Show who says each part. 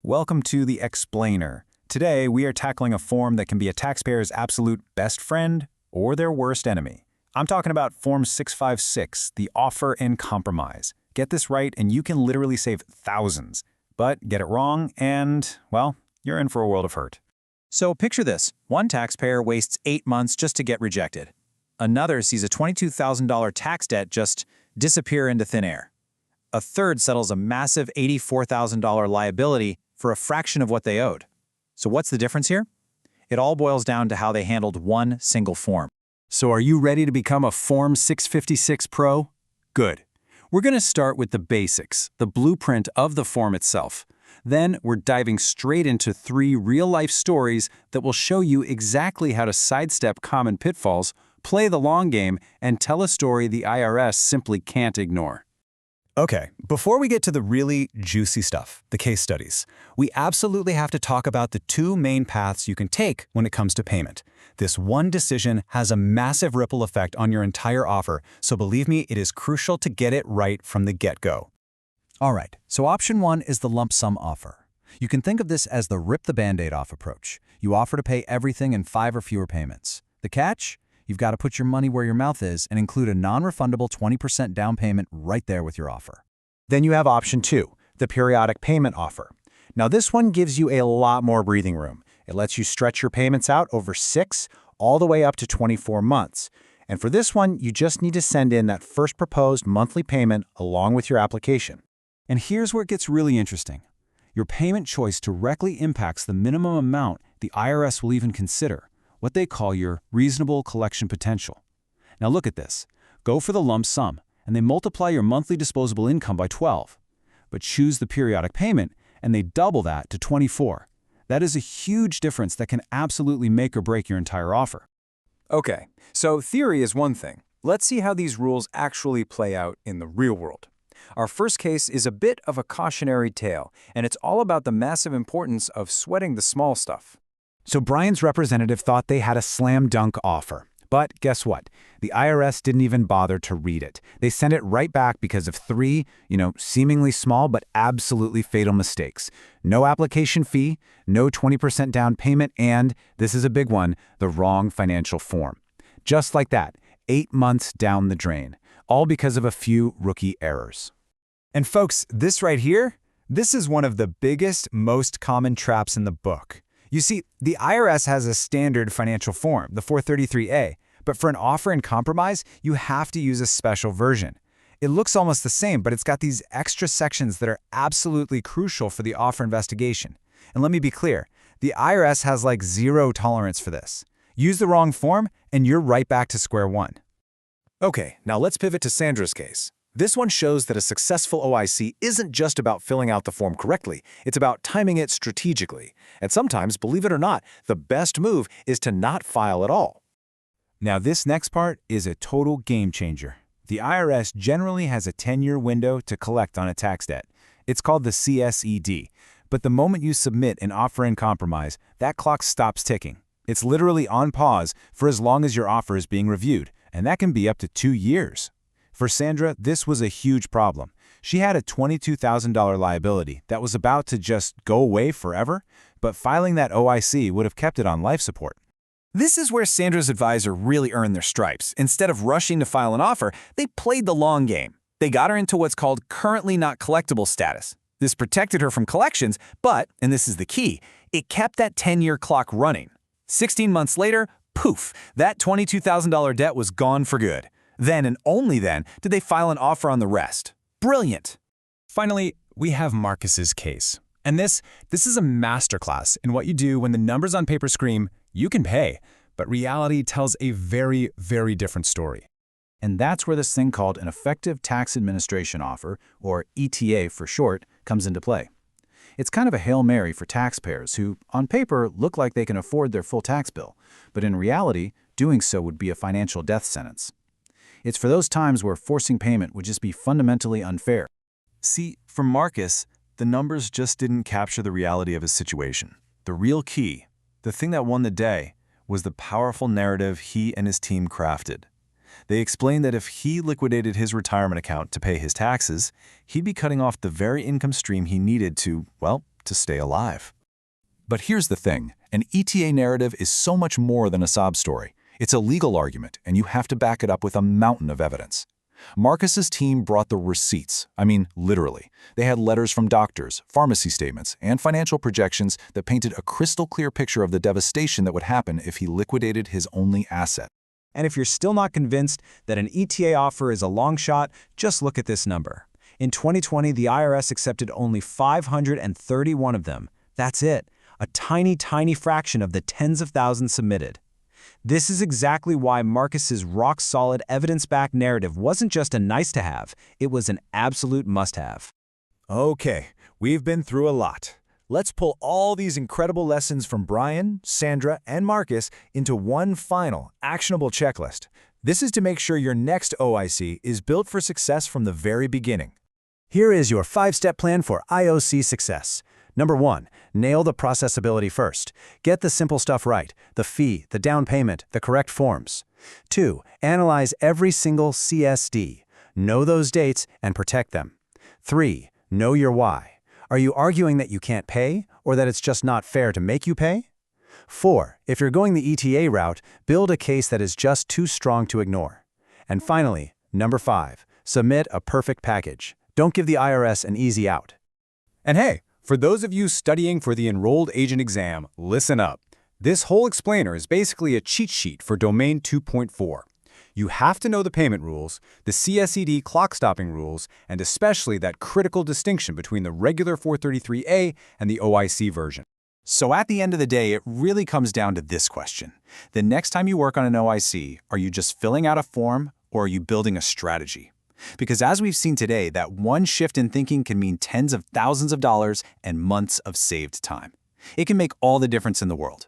Speaker 1: welcome to the Explainer. Today, we are tackling a form that can be a taxpayer's absolute best friend or their worst enemy. I'm talking about Form 656, the offer and compromise. Get this right and you can literally save thousands. But get it wrong and, well, you're in for a world of hurt.
Speaker 2: So picture this. One taxpayer wastes 8 months just to get rejected. Another sees a $22,000 tax debt just disappear into thin air. A third settles a massive $84,000 liability for a fraction of what they owed. So what's the difference here? It all boils down to how they handled one single form.
Speaker 1: So are you ready to become a Form 656 pro? Good. We're going to start with the basics, the blueprint of the form itself. Then we're diving straight into 3 real-life stories that will show you exactly how to sidestep common pitfalls, play the long game, and tell a story the IRS simply can't ignore. Okay, before we get to the really juicy stuff, the case studies, we absolutely have to talk about the 2 main paths you can take when it comes to payment. This one decision has a massive ripple effect on your entire offer, so believe me, it is crucial to get it right from the get-go.
Speaker 3: All right, so option 1 is the lump sum offer. You can think of this as the rip-the-band-aid off approach. You offer to pay everything in 5 or fewer payments. The catch? You've got to put your money where your mouth is and include a non-refundable 20% down payment right there with your offer.
Speaker 2: Then you have option 2, the periodic payment offer. Now this one gives you a lot more breathing room. It lets you stretch your payments out over 6 all the way up to 24 months. And for this one, you just need to send in that first proposed monthly payment along with your application.
Speaker 3: And here's where it gets really interesting. Your payment choice directly impacts the minimum amount the IRS will even consider, what they call your reasonable collection potential. Now look at this. Go for the lump sum, and they multiply your monthly disposable income by 12. But choose the periodic payment, and they double that to 24. That is a huge difference that can absolutely make or break your entire offer.
Speaker 1: Okay, so theory is one thing. Let's see how these rules actually play out in the real world. Our first case is a bit of a cautionary tale, and it's all about the massive importance of sweating the small stuff.
Speaker 2: So Brian's representative thought they had a slam dunk offer. But guess what? The IRS didn't even bother to read it. They sent it right back because of 3, seemingly small but absolutely fatal mistakes. No application fee, no 20% down payment, and, this is a big one, the wrong financial form. Just like that, 8 months down the drain, all because of a few rookie errors.
Speaker 1: And folks, this right here, this is one of the biggest, most common traps in the book. You see, the IRS has a standard financial form, the 433A, but for an offer and compromise, you have to use a special version. It looks almost the same, but it's got these extra sections that are absolutely crucial for the offer investigation. And let me be clear, the IRS has like 0 tolerance for this. Use the wrong form, and you're right back to square one. Okay, now let's pivot to Sandra's case. This one shows that a successful OIC isn't just about filling out the form correctly, it's about timing it strategically. And sometimes, believe it or not, the best move is to not file at all. Now this next part is a total game changer. The IRS generally has a 10-year window to collect on a tax debt. It's called the CSED. But the moment you submit an offer and compromise, that clock stops ticking. It's literally on pause for as long as your offer is being reviewed, and that can be up to 2 years. For Sandra, this was a huge problem. She had a $22,000 liability that was about to just go away forever, but filing that OIC would have kept it on life support. This is where Sandra's advisor really earned their stripes. Instead of rushing to file an offer, they played the long game. They got her into what's called currently not collectible status. This protected her from collections, but, and this is the key, it kept that 10-year clock running. 16 months later, poof, that $22,000 debt was gone for good. Then and only then did they file an offer on the rest. Brilliant! Finally, we have Marcus's case. And this is a masterclass in what you do when the numbers on paper scream, you can pay, but reality tells a very, very different story.
Speaker 3: And that's where this thing called an effective tax administration offer, or ETA for short, comes into play. It's kind of a Hail Mary for taxpayers who, on paper, look like they can afford their full tax bill, but in reality, doing so would be a financial death sentence. It's for those times where forcing payment would just be fundamentally unfair.
Speaker 1: See, for Marcus, the numbers just didn't capture the reality of his situation. The real key, the thing that won the day, was the powerful narrative he and his team crafted. They explained that if he liquidated his retirement account to pay his taxes, he'd be cutting off the very income stream he needed to, well,
Speaker 2: to stay alive. But here's the thing, an ETA narrative is so much more than a sob story. It's a legal argument, and you have to back it up with a mountain of evidence. Marcus's team brought the receipts. I mean, literally. They had letters from doctors, pharmacy statements, and financial projections that painted a crystal-clear picture of the devastation that would happen if he liquidated his only asset.
Speaker 1: And if you're still not convinced that an ETA offer is a long shot, just look at this number. In 2020, the IRS accepted only 531 of them. That's it. A tiny, tiny fraction of the tens of thousands submitted. This is exactly why Marcus's rock-solid, evidence-backed narrative wasn't just a nice-to-have, it was an absolute must-have.
Speaker 4: Okay, we've been through a lot. Let's pull all these incredible lessons from Brian, Sandra, and Marcus into one final, actionable checklist. This is to make sure your next OIC is built for success from the very beginning. Here is your 5-step plan for IOC success. Number 1, nail the processability first. Get the simple stuff right, the fee, the down payment, the correct forms. 2, analyze every single CSD. Know those dates and protect them. 3, know your why. Are you arguing that you can't pay or that it's just not fair to make you pay? 4, if you're going the ETA route, build a case that is just too strong to ignore. And finally, number 5, submit a perfect package. Don't give the IRS an easy out.
Speaker 1: And hey, for those of you studying for the enrolled agent exam, listen up. This whole explainer is basically a cheat sheet for Domain 2.4. You have to know the payment rules, the CSED clock stopping rules, and especially that critical distinction between the regular 433A and the OIC version.
Speaker 2: So at the end of the day, it really comes down to this question. The next time you work on an OIC, are you just filling out a form or are you building a strategy? Because as we've seen today, that one shift in thinking can mean tens of thousands of dollars and months of saved time. It can make all the difference in the world.